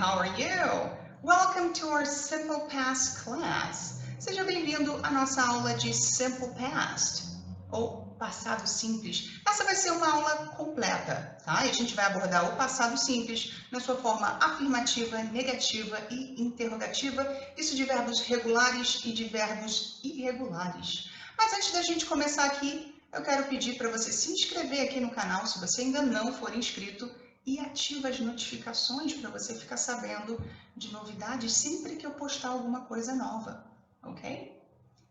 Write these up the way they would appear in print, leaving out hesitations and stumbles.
how are you? Welcome to our Simple Past class. Seja bem-vindo à nossa aula de Simple Past, ou passado simples. Essa vai ser uma aula completa, tá? E a gente vai abordar o passado simples na sua forma afirmativa, negativa e interrogativa, isso de verbos regulares e de verbos irregulares. Mas antes da gente começar aqui, eu quero pedir para você se inscrever aqui no canal, se você ainda não for inscrito, e ativa as notificações para você ficar sabendo de novidades sempre que eu postar alguma coisa nova, ok?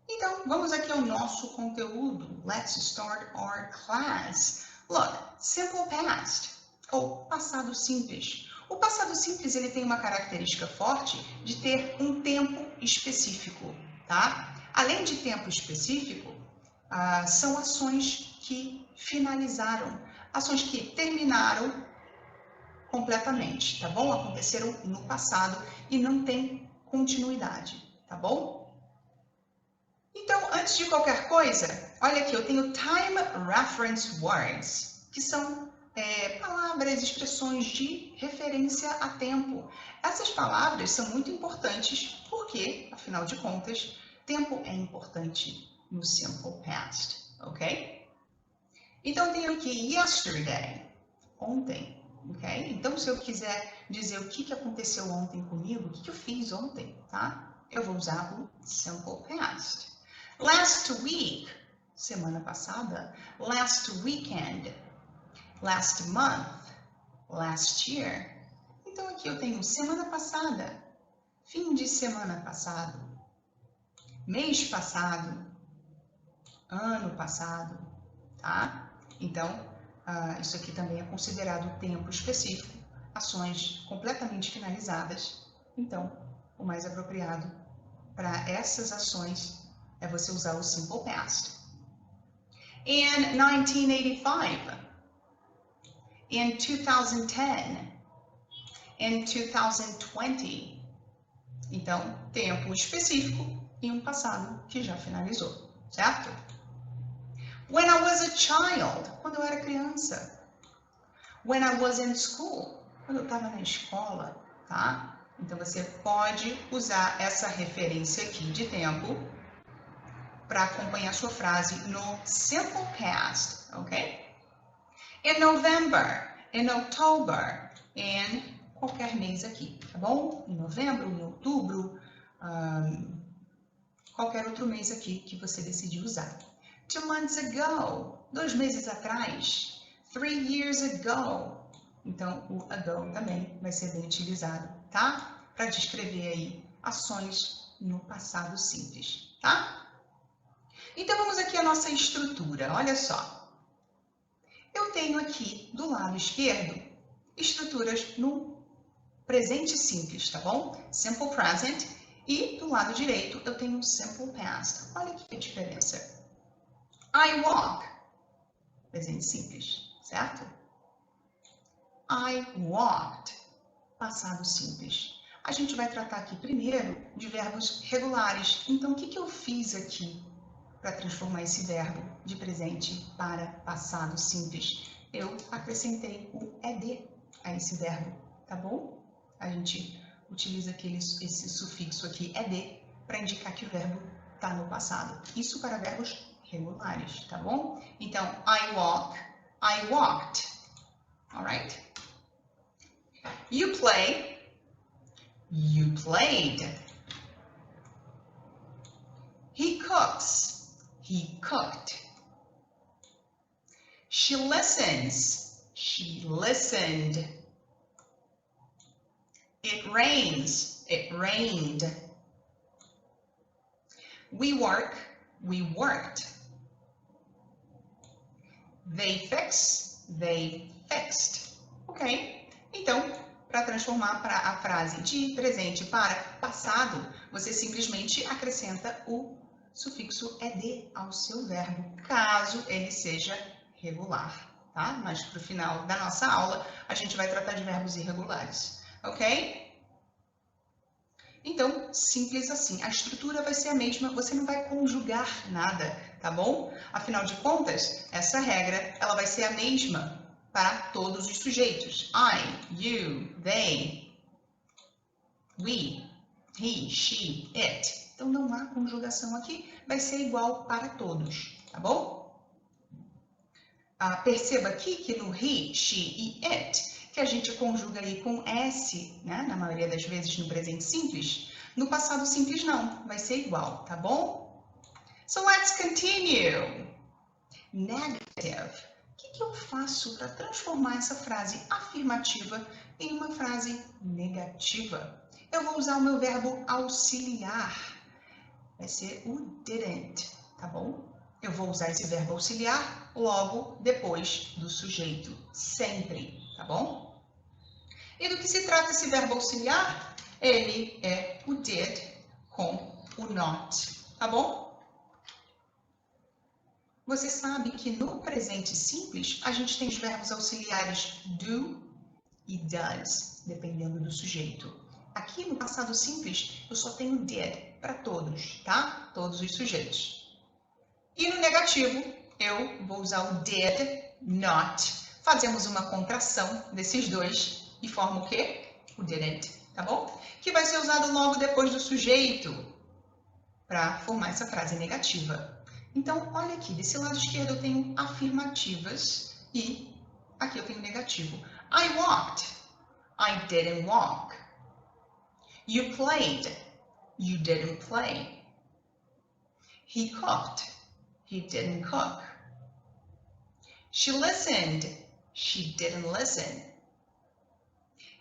Então, vamos aqui ao nosso conteúdo. Let's start our class. Look, simple past, ou passado simples. O passado simples ele tem uma característica forte de ter um tempo específico, tá? Além de tempo específico, são ações que finalizaram, ações que terminaram completamente, tá bom? Aconteceram no passado e não tem continuidade, tá bom? Então, antes de qualquer coisa, olha aqui, eu tenho time reference words, que são palavras, expressões de referência a tempo. Essas palavras são muito importantes porque, afinal de contas, tempo é importante no simple past, ok? Então, eu tenho aqui yesterday, ontem. Okay? Então, se eu quiser dizer o que aconteceu ontem comigo, o que eu fiz ontem, tá? Eu vou usar o simple past. Last week, semana passada. Last weekend. Last month. Last year. Então, aqui eu tenho semana passada, fim de semana passado, mês passado, ano passado, tá? Então, isso aqui também é considerado tempo específico, ações completamente finalizadas. Então, o mais apropriado para essas ações é você usar o simple past. In 1985, in 2010, in 2020. Então, tempo específico e um passado que já finalizou, certo? When I was a child, quando eu era criança. When I was in school, quando eu estava na escola, tá? Então, você pode usar essa referência aqui de tempo para acompanhar a sua frase no simple past, ok? In November, in October, in qualquer mês aqui, tá bom? Em novembro, em outubro, qualquer outro mês aqui que você decidir usar. 2 months ago, 2 meses atrás. 3 years ago. Então, o ago também vai ser bem utilizado, tá? Para descrever aí ações no passado simples, tá? Então, vamos aqui à nossa estrutura. Olha só. Eu tenho aqui, do lado esquerdo, estruturas no presente simples, tá bom? Simple present. E, do lado direito, eu tenho simple past. Olha aqui a diferença. I walk, presente simples, certo? I walked, passado simples. A gente vai tratar aqui primeiro de verbos regulares. Então, o que eu fiz aqui para transformar esse verbo de presente para passado simples? Eu acrescentei o ed a esse verbo, tá bom? A gente utiliza esse sufixo aqui, ed, para indicar que o verbo está no passado. Isso para verbos regulares, tá bom? Então, I walk, I walked, alright? You play, you played. He cooks, he cooked. She listens, she listened. It rains, it rained. We work, we worked. They fix, they fixed. Ok? Então, para transformar para a frase de presente para passado, você simplesmente acrescenta o sufixo ed ao seu verbo, caso ele seja regular, tá? Mas para o final da nossa aula, a gente vai tratar de verbos irregulares, ok? Então, simples assim. A estrutura vai ser a mesma, você não vai conjugar nada, tá bom? Afinal de contas, essa regra ela vai ser a mesma para todos os sujeitos. I, you, they. we, he, she, it. Então, não há conjugação aqui, vai ser igual para todos, tá bom? Perceba aqui que no he, she e it, que a gente conjuga aí com S, né? Na maioria das vezes no presente simples, no passado simples não, vai ser igual, tá bom? So let's continue. Negative. O que eu faço para transformar essa frase afirmativa em uma frase negativa? Eu vou usar o meu verbo auxiliar. Vai ser o didn't, tá bom? Eu vou usar esse verbo auxiliar logo depois do sujeito, sempre, tá bom? E do que se trata esse verbo auxiliar? Ele é o did com o not, tá bom? Você sabe que no presente simples a gente tem os verbos auxiliares do e does, dependendo do sujeito. Aqui no passado simples eu só tenho did para todos, tá? Todos os sujeitos. E no negativo eu vou usar o did not. Fazemos uma contração desses dois e forma o quê? O didn't, tá bom? Que vai ser usado logo depois do sujeito para formar essa frase negativa. Então, olha aqui, desse lado esquerdo eu tenho afirmativas e aqui eu tenho negativo. I walked. I didn't walk. You played. You didn't play. He cooked. He didn't cook. She listened. She didn't listen.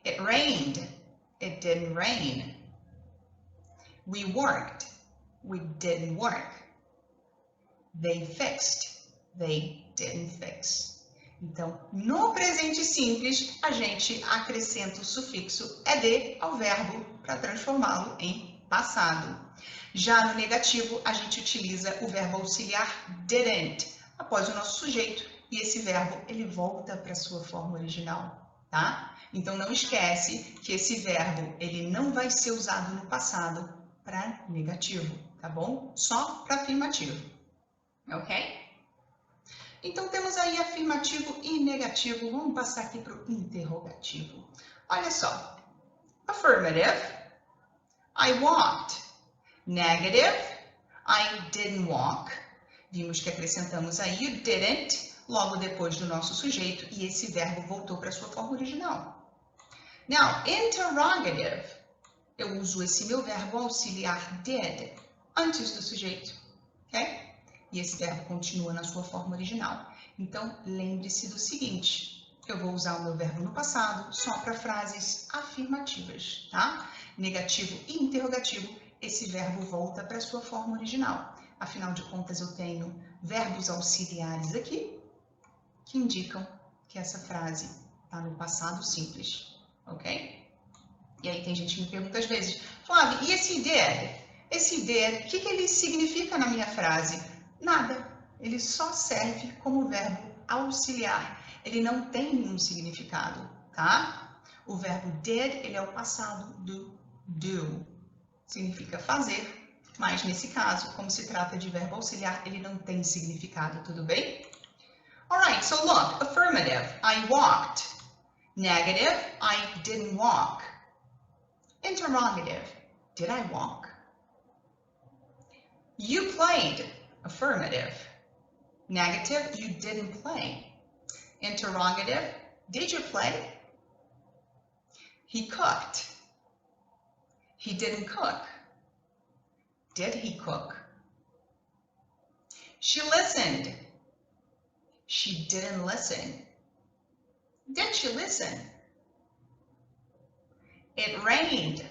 It rained. It didn't rain. We worked. We didn't work. They fixed. They didn't fix. Então, no presente simples, a gente acrescenta o sufixo ed ao verbo para transformá-lo em passado. Já no negativo, a gente utiliza o verbo auxiliar didn't após o nosso sujeito e esse verbo ele volta para a sua forma original, tá? Então, não esquece que esse verbo ele não vai ser usado no passado para negativo, tá bom? Só para afirmativo. Ok? Então, temos aí afirmativo e negativo. Vamos passar aqui para o interrogativo. Olha só. Affirmative, I walked. Negative, I didn't walk. Vimos que acrescentamos aí o didn't logo depois do nosso sujeito e esse verbo voltou para a sua forma original. Now, interrogative, eu uso esse meu verbo auxiliar did antes do sujeito, ok? E esse verbo continua na sua forma original. Então, lembre-se do seguinte, eu vou usar o meu verbo no passado só para frases afirmativas, tá? Negativo e interrogativo, esse verbo volta para a sua forma original. Afinal de contas, eu tenho verbos auxiliares aqui que indicam que essa frase está no passado simples, ok? E aí tem gente que me pergunta às vezes, Flávia, e esse did? Esse did, o que ele significa na minha frase? Nada, ele só serve como verbo auxiliar, ele não tem nenhum significado, tá? O verbo did, ele é o passado do do, significa fazer, mas nesse caso, como se trata de verbo auxiliar, ele não tem significado, tudo bem? Alright, so look, affirmative, I walked. Negative, I didn't walk. Interrogative, did I walk? You played. Affirmative. Negative, you didn't play. Interrogative, did you play? He cooked. He didn't cook. Did he cook? She listened. She didn't listen. Did she listen? It rained.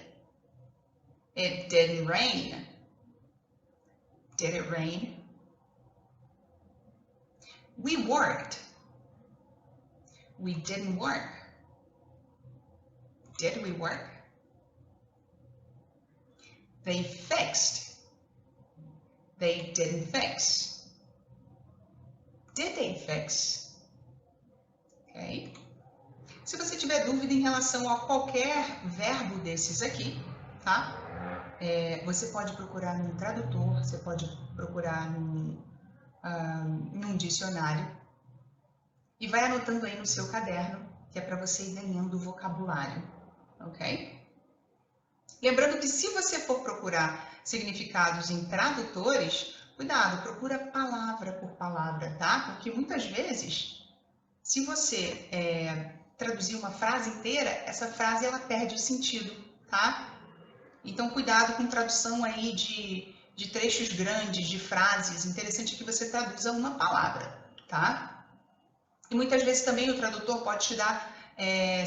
It didn't rain. Did it rain? We worked. We didn't work. Did we work? They fixed. They didn't fix. Did they fix? Ok? Se você tiver dúvida em relação a qualquer verbo desses aqui, tá? Você pode procurar num tradutor, você pode procurar num dicionário e vai anotando aí no seu caderno, que é para você ir ganhando vocabulário, ok? Lembrando que se você for procurar significados em tradutores, cuidado, procura palavra por palavra, tá? Porque muitas vezes, se você traduzir uma frase inteira, essa frase ela perde o sentido, tá? Então, cuidado com tradução aí de trechos grandes, de frases. Interessante que você traduza uma palavra, tá? E muitas vezes também o tradutor pode te dar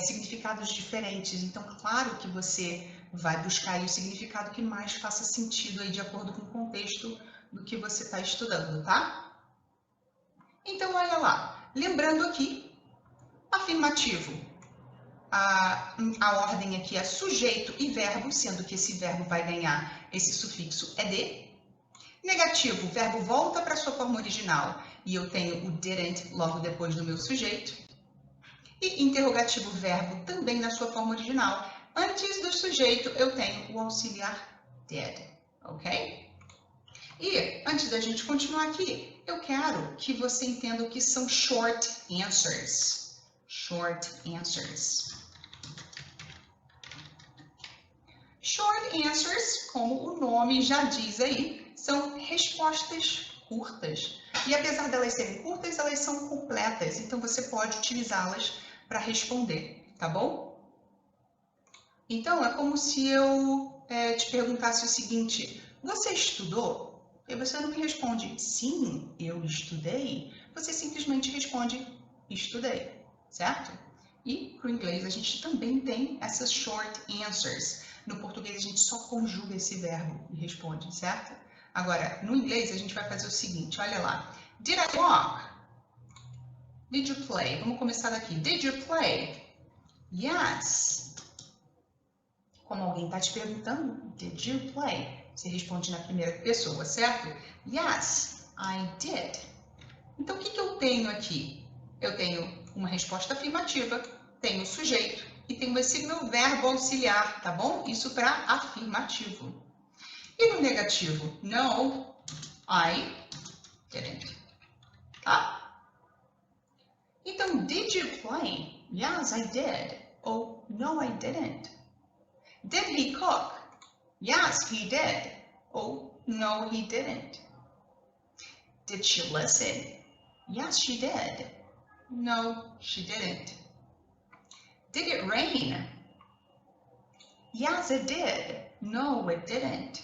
significados diferentes. Então, claro que você vai buscar aí o significado que mais faça sentido aí de acordo com o contexto do que você está estudando, tá? Então, olha lá. Lembrando aqui, afirmativo. A ordem aqui é sujeito e verbo, sendo que esse verbo vai ganhar esse sufixo ed. Negativo, o verbo volta para sua forma original e eu tenho o didn't logo depois do meu sujeito. E interrogativo, verbo também na sua forma original. Antes do sujeito, eu tenho o auxiliar did, ok? E antes da gente continuar aqui, eu quero que você entenda o que são short answers. Short answers. Short answers, como o nome já diz aí, são respostas curtas. E apesar delas serem curtas, elas são completas, então você pode utilizá-las para responder, tá bom? Então, é como se eu te perguntasse o seguinte: você estudou? E você não me responde, sim, eu estudei. Você simplesmente responde, estudei, certo? E para o inglês a gente também tem essas short answers. No português a gente só conjuga esse verbo e responde, certo? Agora, no inglês a gente vai fazer o seguinte, olha lá. Did I walk? Did you play? Vamos começar daqui. Did you play? Yes. Como alguém está te perguntando, did you play? Você responde na primeira pessoa, certo? Yes, I did. Então, o que eu tenho aqui? Eu tenho uma resposta afirmativa, tenho o sujeito e tenho esse meu verbo auxiliar, tá bom? Isso para afirmativo. E no negativo, no, I didn't, tá? Então, did you play? Yes, I did. Ou, no, I didn't. Did he cook? Yes, he did. Ou, no, he didn't. Did she listen? Yes, she did. No, she didn't. Did it rain? Yes, it did. No, it didn't.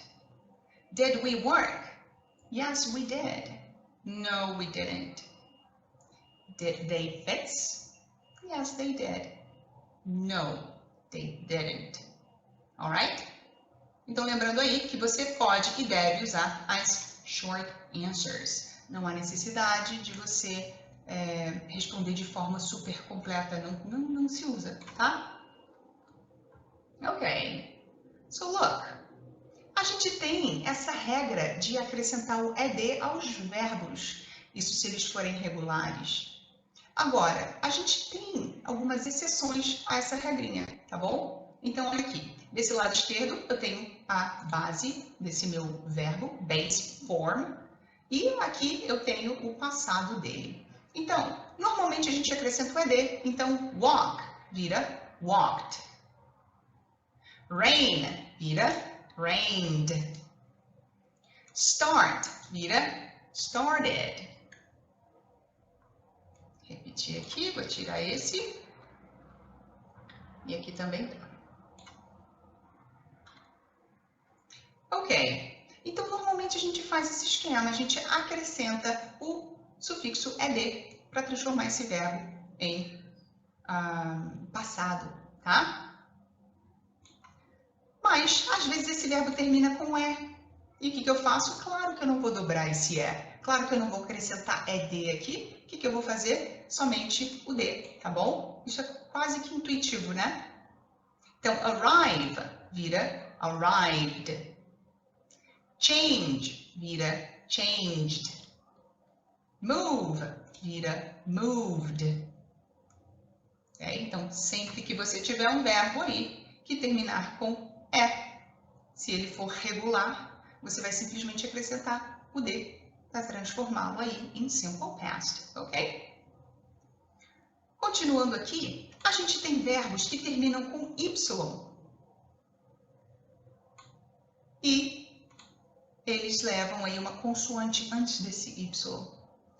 Did we work? Yes, we did. No, we didn't. Did they fix? Yes, they did. No, they didn't. Alright? Então, lembrando aí que você pode e deve usar as short answers. Não há necessidade de você responder de forma super completa. Não se usa, tá? Ok. So, look. A gente tem essa regra de acrescentar o ed aos verbos. Isso se eles forem regulares. Agora, a gente tem algumas exceções a essa regrinha, tá bom? Então, olha aqui. Desse lado esquerdo, eu tenho a base desse meu verbo, base form. E aqui eu tenho o passado dele. Então, normalmente a gente acrescenta o ed. Então, walk vira walked. Rain vira rained. Start vira started. Repetir aqui, vou tirar esse. E aqui também tá. Ok. Então, normalmente a gente faz esse esquema. A gente acrescenta o sufixo ed para transformar esse verbo em passado, tá? Mas, às vezes, esse verbo termina com e. E o que eu faço? Claro que eu não vou dobrar esse e. Claro que eu não vou acrescentar ed aqui. O que eu vou fazer? Somente o d, tá bom? Isso é quase que intuitivo, né? Então, arrive vira arrived. Change vira changed. Move vira moved. Então, sempre que você tiver um verbo aí que terminar com e, se ele for regular, você vai simplesmente acrescentar o d para transformá-lo aí em simple past, ok? Continuando aqui, a gente tem verbos que terminam com y. e eles levam aí uma consoante antes desse Y,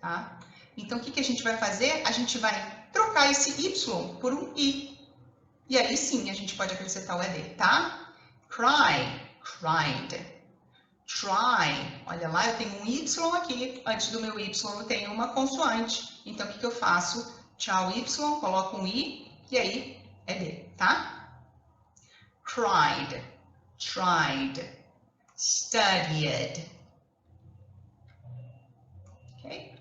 tá? Então, o que a gente vai fazer? A gente vai trocar esse Y por um I. E aí sim, a gente pode acrescentar o ED, tá? Cry, cried. Try, olha lá, eu tenho um Y aqui. Antes do meu Y eu tenho uma consoante. Então, o que eu faço? Tchau, Y, coloco um I e aí ED, tá? Cried, tried, studied. Ok?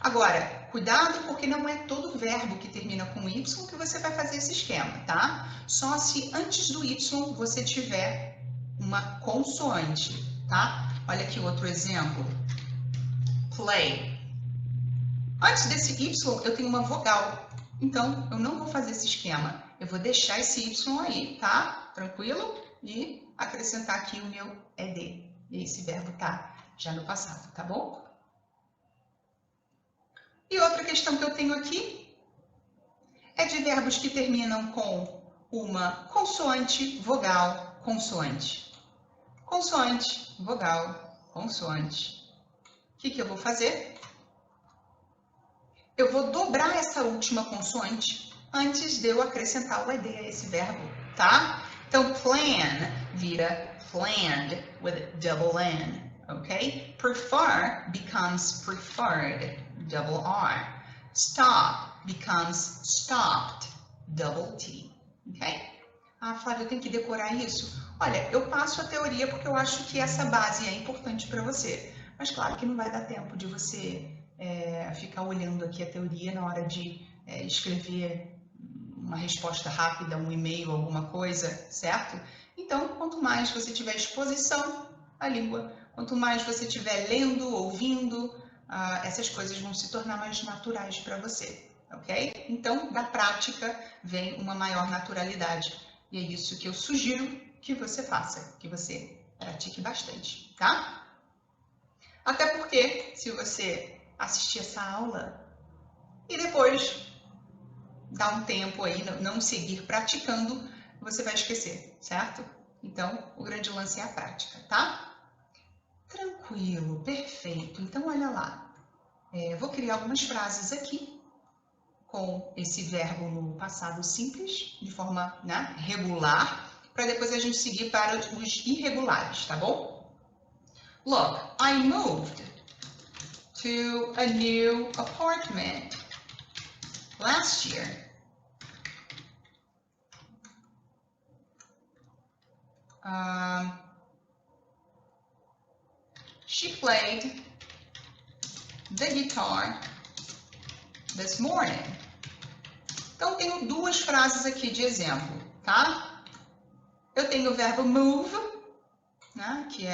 Agora, cuidado porque não é todo verbo que termina com Y que você vai fazer esse esquema, tá? Só se antes do Y você tiver uma consoante, tá? Olha aqui outro exemplo. Play. Antes desse Y eu tenho uma vogal, então eu não vou fazer esse esquema. Eu vou deixar esse Y aí, tá? Tranquilo? E acrescentar aqui o meu ED. E esse verbo tá já no passado, tá bom? E outra questão que eu tenho aqui é de verbos que terminam com uma consoante, vogal, consoante. Consoante, vogal, consoante. O que eu vou fazer? Eu vou dobrar essa última consoante antes de eu acrescentar o ED a esse verbo, tá? Então, plan vira planned with double N, ok? Prefer becomes preferred, double R. Stop becomes stopped, double T, ok? Ah, Flávia, eu tenho que decorar isso? Olha, eu passo a teoria porque eu acho que essa base é importante para você. Mas claro que não vai dar tempo de você ficar olhando aqui a teoria na hora de escrever uma resposta rápida, um e-mail, alguma coisa, certo? Então, quanto mais você tiver exposição à língua, quanto mais você estiver lendo, ouvindo, essas coisas vão se tornar mais naturais para você, ok? Então, da prática vem uma maior naturalidade. E é isso que eu sugiro que você faça, que você pratique bastante, tá? Até porque, se você assistir essa aula e depois dar um tempo aí, não seguir praticando, você vai esquecer, certo? Então, o grande lance é a prática, tá? Tranquilo, perfeito. Então, olha lá. Vou criar algumas frases aqui com esse verbo no passado simples, de forma regular, para depois a gente seguir para os irregulares, tá bom? Look, I moved to a new apartment last year. She played the guitar this morning. Então, tenho duas frases aqui de exemplo, tá? Eu tenho o verbo move, né, que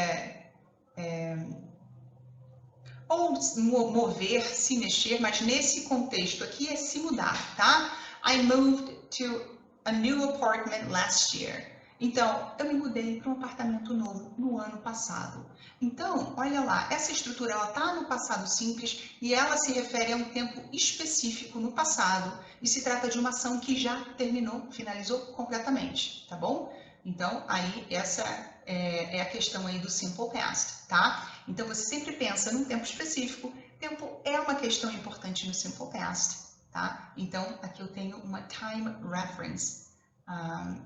ou mover, se mexer, mas nesse contexto aqui é se mudar, tá? I moved to a new apartment last year. Então, eu me mudei para um apartamento novo no ano passado. Então, olha lá, essa estrutura ela está no passado simples e ela se refere a um tempo específico no passado e se trata de uma ação que já terminou, finalizou completamente, tá bom? Então, aí essa é a questão aí do simple past, tá? Então, você sempre pensa num tempo específico. Tempo é uma questão importante no simple past, tá? Então, aqui eu tenho uma time reference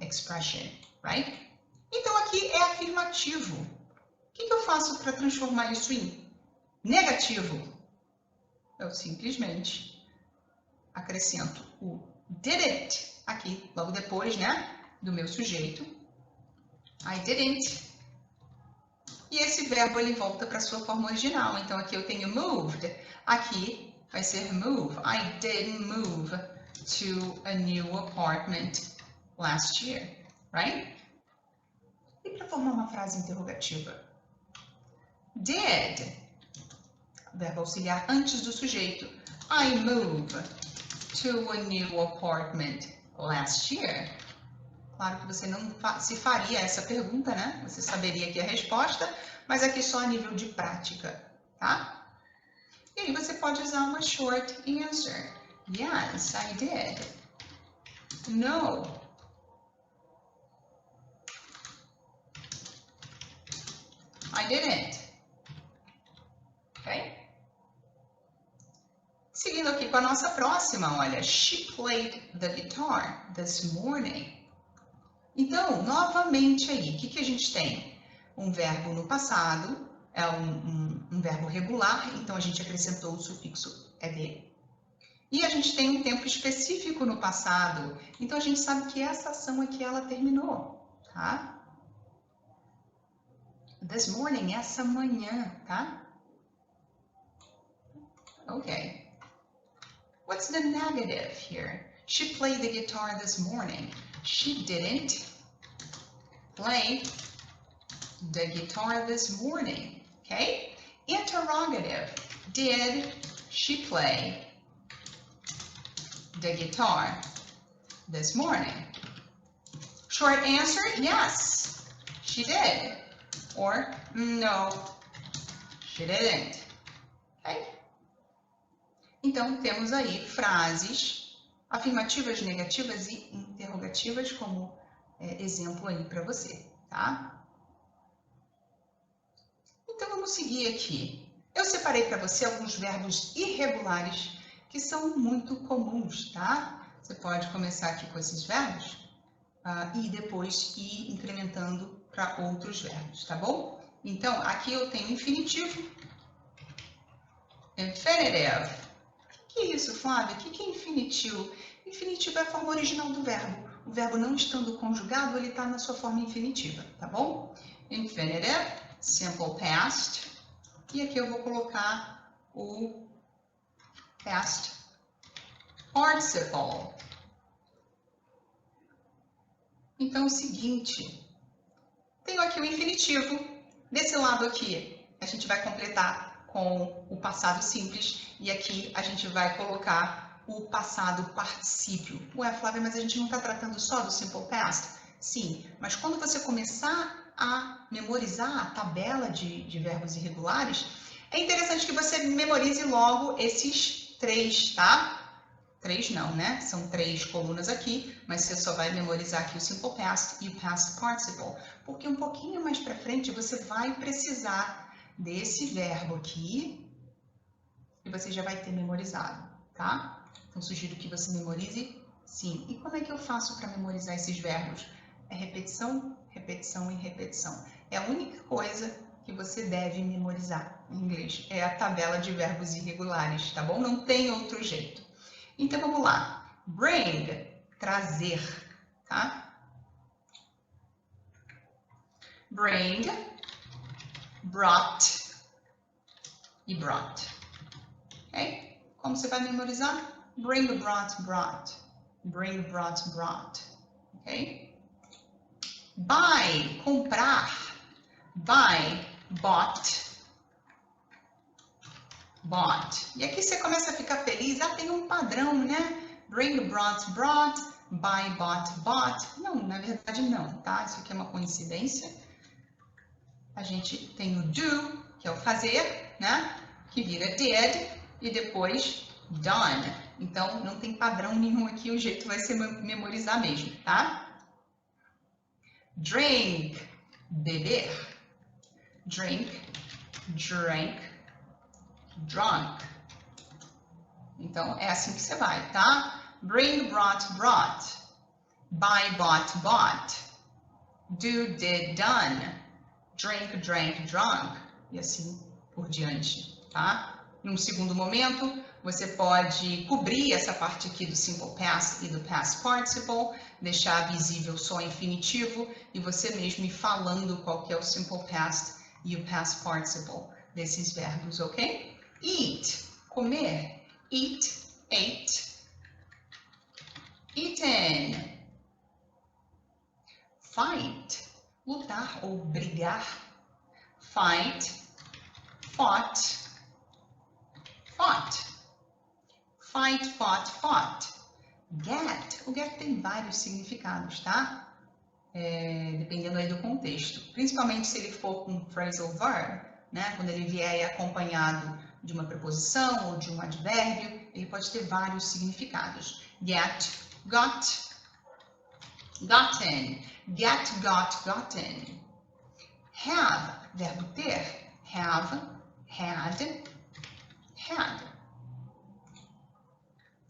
expression, right? Então, aqui é afirmativo. O que eu faço para transformar isso em negativo? Eu simplesmente acrescento o didn't aqui, logo depois, né, do meu sujeito. I didn't. E esse verbo ele volta para a sua forma original. Então, aqui eu tenho moved. Aqui vai ser move. I didn't move to a new apartment last year, right? E para formar uma frase interrogativa? Did, verbo auxiliar antes do sujeito. I moved to a new apartment last year. Claro que você não se faria essa pergunta, né? Você saberia aqui a resposta, mas aqui só a nível de prática, tá? E aí você pode usar uma short answer. Yes, I did. No, I didn't. Ok? Seguindo aqui com a nossa próxima, olha. She played the guitar this morning. Então, novamente aí, o que a gente tem? Um verbo no passado, é um verbo regular, então a gente acrescentou o sufixo ed. E a gente tem um tempo específico no passado, então a gente sabe que essa ação aqui ela terminou, tá? This morning, essa manhã, tá? Ok. What's the negative here? She played the guitar this morning. She didn't play the guitar this morning. Okay? Interrogative. Did she play the guitar this morning? Short answer, yes, she did. Or no, she didn't. Okay? Então, temos aí frases afirmativas, negativas e interrogativas como exemplo aí para você, tá? Então, vamos seguir aqui. Eu separei para você alguns verbos irregulares que são muito comuns, tá? Você pode começar aqui com esses verbos e depois ir incrementando para outros verbos, tá bom? Então, aqui eu tenho infinitivo, infinitive. O que é isso, Flávia? O que é infinitivo? Infinitivo é a forma original do verbo. O verbo não estando conjugado, ele está na sua forma infinitiva, tá bom? Infinitive, simple past. E aqui eu vou colocar o past participle. Então, é o seguinte. Tenho aqui o infinitivo. Desse lado aqui, a gente vai completar com o passado simples. E aqui a gente vai colocar o passado particípio. Ué, Flávia, mas a gente não está tratando só do simple past? Sim, mas quando você começar a memorizar a tabela de verbos irregulares, é interessante que você memorize logo esses 3, tá? 3 não, né? São 3 colunas aqui, mas você só vai memorizar aqui o simple past e o past participle, porque um pouquinho mais para frente você vai precisar desse verbo aqui e você já vai ter memorizado, tá? Então, sugiro que você memorize sim. E como é que eu faço para memorizar esses verbos? É repetição, repetição e repetição. É a única coisa que você deve memorizar em inglês. É a tabela de verbos irregulares, tá bom? Não tem outro jeito. Então, vamos lá. Bring, trazer, tá? Bring, brought e brought. Ok? Como você vai memorizar? Bring, brought, brought. Bring, brought, brought. Ok? Buy, comprar. Buy, bought. Bought. E aqui você começa a ficar feliz. Ah, tem um padrão, né? Bring, brought, brought. Buy, bought, bought. Não, na verdade não, tá? Isso aqui é uma coincidência. A gente tem o do, que é o fazer, né? Que vira did. E depois done. Então, não tem padrão nenhum aqui. O jeito vai ser memorizar mesmo, tá? Drink, beber. Drink, drank, drunk. Então, é assim que você vai, tá? Bring, brought, brought. Buy, bought, bought. Do, did, done. Drink, drank, drunk. E assim por diante, tá? Num segundo momento, você pode cobrir essa parte aqui do simple past e do past participle, deixar visível só o infinitivo e você mesmo ir falando qual que é o simple past e o past participle desses verbos, ok? Eat, comer. Eat, ate. Eaten. Fight, lutar ou brigar. Fight, fought, fought. Fight, fought, fought. Get. O get tem vários significados, tá? Dependendo aí do contexto. Principalmente se ele for com phrasal verb, né? Quando ele vier acompanhado de uma preposição ou de um advérbio, ele pode ter vários significados. Get, got, gotten. Get, got, gotten. Have, verbo ter. Have, had, had.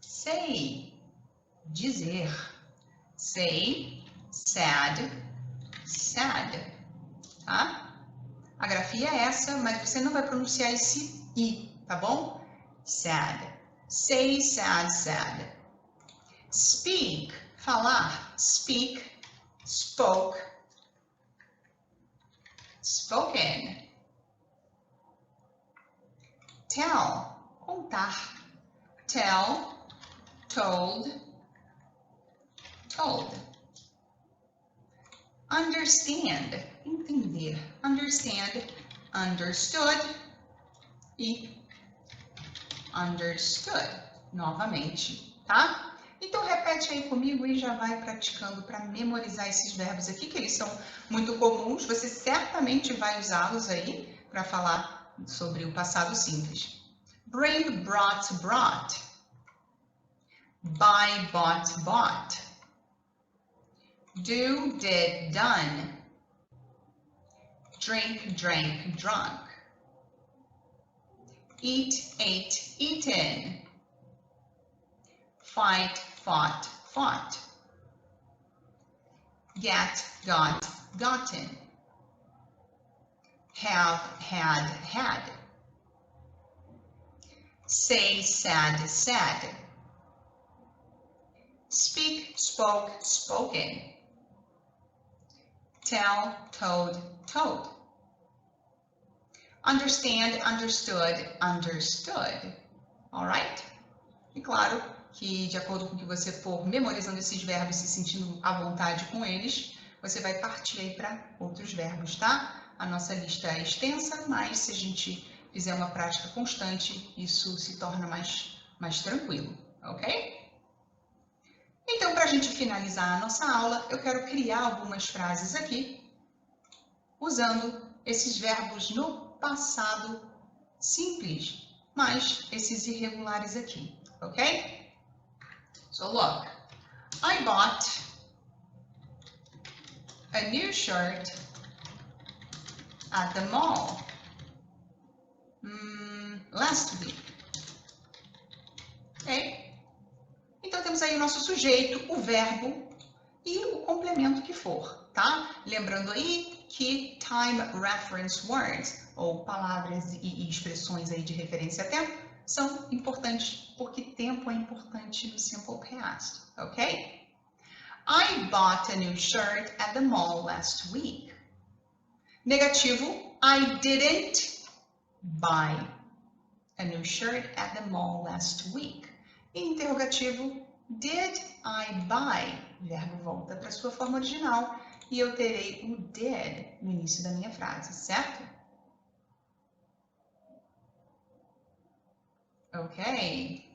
Say, dizer. Say, said, said. Tá? A grafia é essa, mas você não vai pronunciar esse I, tá bom? Sad. Say, sad, sad. Speak, falar. Speak, spoke, spoken. Tell, contar. Tell, told, told. Understand, entender. Understand, understood e understood. Novamente, tá? Então, repete aí comigo e já vai praticando para memorizar esses verbos aqui, que eles são muito comuns. Você certamente vai usá-los aí para falar sobre o passado simples. Bring, brought, brought. Buy, bought, bought. Do, did, done. Drink, drank, drunk. Eat, ate, eaten. Fight, fought, fought. Get, got, gotten. Have, had, had. Say, said, said. Speak, spoke, spoken. Tell, told, told. Understand, understood, understood. Alright? E claro que, de acordo com o que você for memorizando esses verbos, se sentindo à vontade com eles, você vai partir aí para outros verbos, tá? A nossa lista é extensa, mas se a gente fizer uma prática constante, isso se torna mais tranquilo, ok? Então, para a gente finalizar a nossa aula, eu quero criar algumas frases aqui, usando esses verbos no passado simples, mas esses irregulares aqui, ok? So, look, I bought a new shirt at the mall last week. Ok? Então, temos aí o nosso sujeito, o verbo e o complemento que for, tá? Lembrando aí que time reference words, ou palavras e expressões aí de referência a tempo, são importantes, porque tempo é importante no simple past, ok? I bought a new shirt at the mall last week. Negativo, I didn't buy a new shirt at the mall last week. Interrogativo, did I buy? O verbo volta para sua forma original e eu terei o did no início da minha frase, certo? Ok.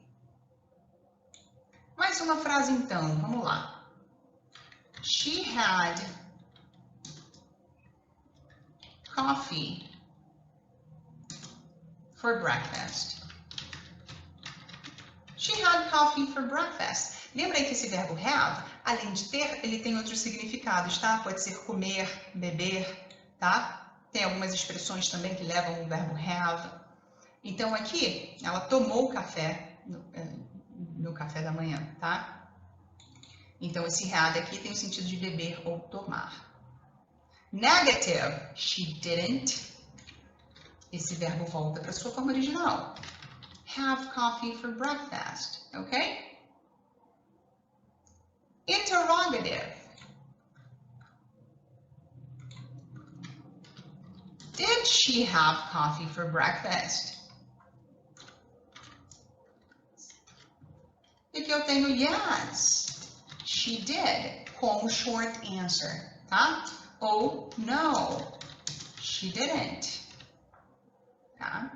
Mais uma frase então, vamos lá. She had coffee for breakfast. She had coffee for breakfast. Lembra aí que esse verbo have, além de ter, ele tem outros significados, tá? Pode ser comer, beber, tá? Tem algumas expressões também que levam o verbo have. Então aqui, ela tomou café no café da manhã, tá? Então esse had aqui tem o sentido de beber ou tomar. Negative, she didn't. Esse verbo volta para sua forma original. Have coffee for breakfast, ok? Interrogative. Did she have coffee for breakfast? E aqui eu tenho yes, she did, como short answer, tá? Ou no, she didn't, tá?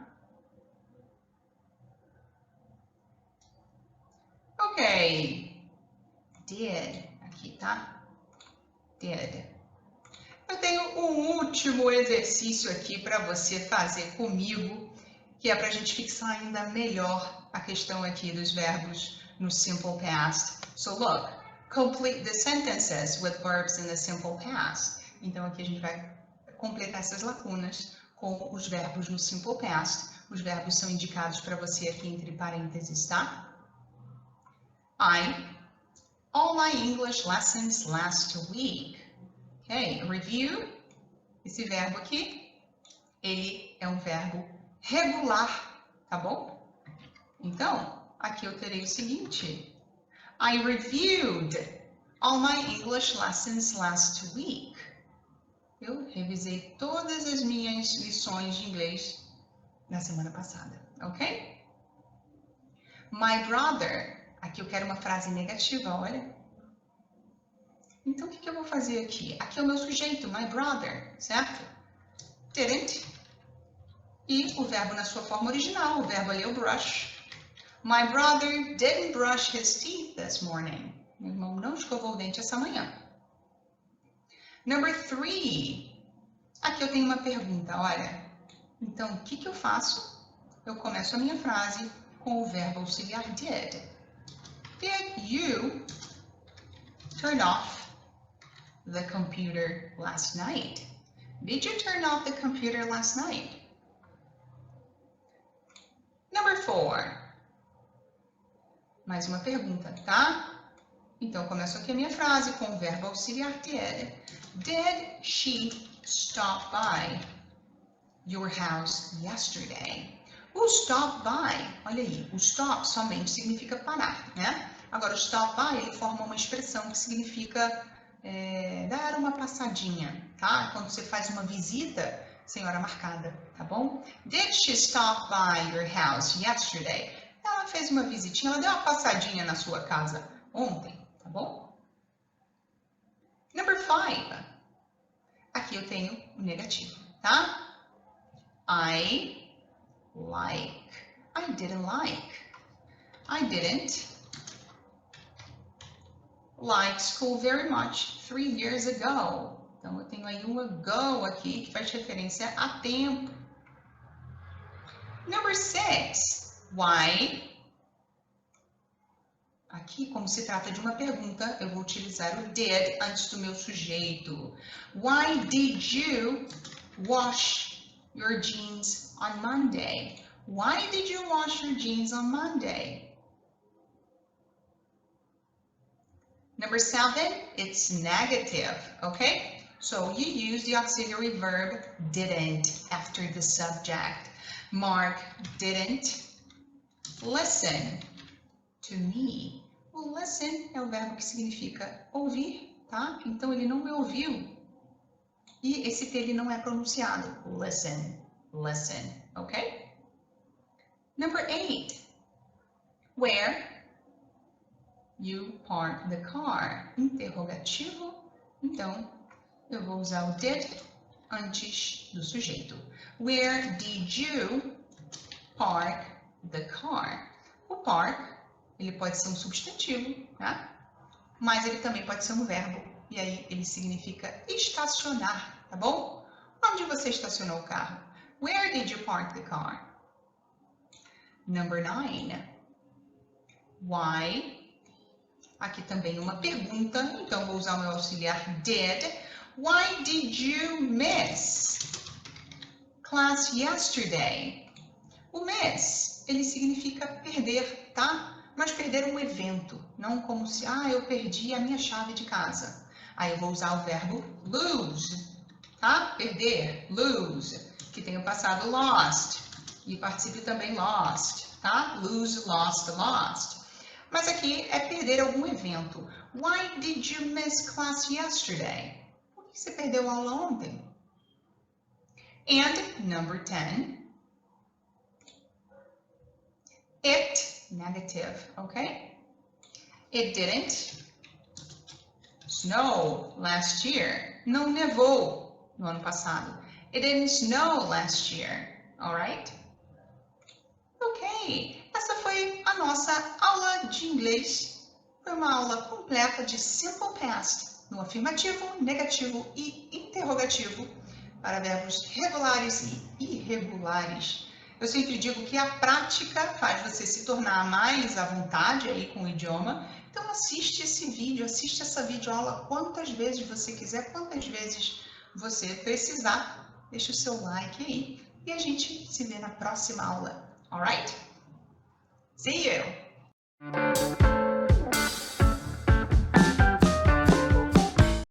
Ok, did, aqui, tá? Did. Eu tenho um último exercício aqui para você fazer comigo, que é para a gente fixar ainda melhor a questão aqui dos verbos no simple past. So look, complete the sentences with verbs in the simple past. Então aqui a gente vai completar essas lacunas com os verbos no simple past. Os verbos são indicados para você aqui entre parênteses, tá? All my English lessons last week. Ok, review. Esse verbo aqui, ele é um verbo regular, tá bom? Então, aqui eu terei o seguinte. I reviewed all my English lessons last week. Eu revisei todas as minhas lições de inglês na semana passada, ok? My brother. Aqui eu quero uma frase negativa, olha. Então, o que eu vou fazer aqui? Aqui é o meu sujeito, my brother, certo? Didn't. E o verbo na sua forma original, o verbo ali é o brush. My brother didn't brush his teeth this morning. Meu irmão não escovou o dente essa manhã. Number 3. Aqui eu tenho uma pergunta, olha. Então, o que eu faço? Eu começo a minha frase com o verbo auxiliar did. Did you turn off the computer last night? Did you turn off the computer last night? Number 4. Mais uma pergunta, tá? Então, eu começo aqui a minha frase com o verbo auxiliar did. Did she stop by your house yesterday? O stop by, olha aí, o stop somente significa parar, né? Agora, o stop by, ele forma uma expressão que significa dar uma passadinha, tá? Quando você faz uma visita sem hora marcada, tá bom? Did she stop by your house yesterday? Ela fez uma visitinha, ela deu uma passadinha na sua casa ontem, tá bom? Number 5. Aqui eu tenho o negativo, tá? I didn't like. I didn't like school very much 3 years ago. Então, eu tenho aí um ago aqui que faz referência a tempo. Number 6. Why? Aqui, como se trata de uma pergunta, eu vou utilizar o did antes do meu sujeito. Why did you wash your jeans on Monday? Why did you wash your jeans on Monday? Number 7, it's negative, okay? So you use the auxiliary verb didn't after the subject. Mark didn't listen to me. O listen é o verbo que significa ouvir, tá? Então ele não me ouviu. E esse T ele não é pronunciado. Listen, listen, ok? Number 8. Where you park the car. Interrogativo. Então, eu vou usar o did antes do sujeito. Where did you park the car? O park, ele pode ser um substantivo, né? Mas ele também pode ser um verbo. E aí ele significa estacionar, tá bom? Onde você estacionou o carro? Where did you park the car? Number 9. Why? Aqui também uma pergunta, então vou usar o meu auxiliar did. Why did you miss class yesterday? O miss, ele significa perder, tá? Mas perder um evento, não como se, eu perdi a minha chave de casa. Aí eu vou usar o verbo lose, tá? Perder, lose, que tem o passado lost, e o particípio também lost, tá? Lose, lost, lost. Mas aqui é perder algum evento. Why did you miss class yesterday? Por que você perdeu a aula ontem? And number 10. It, negative, okay? It didn't snow last year. Não nevou no ano passado. It didn't snow last year, alright? Ok, essa foi a nossa aula de inglês. Foi uma aula completa de simple past, no afirmativo, negativo e interrogativo, para verbos regulares e irregulares. Eu sempre digo que a prática faz você se tornar mais à vontade aí com o idioma. Então assiste esse vídeo, assiste essa videoaula quantas vezes você quiser, quantas vezes você precisar, deixa o seu like aí e a gente se vê na próxima aula. Alright? See you!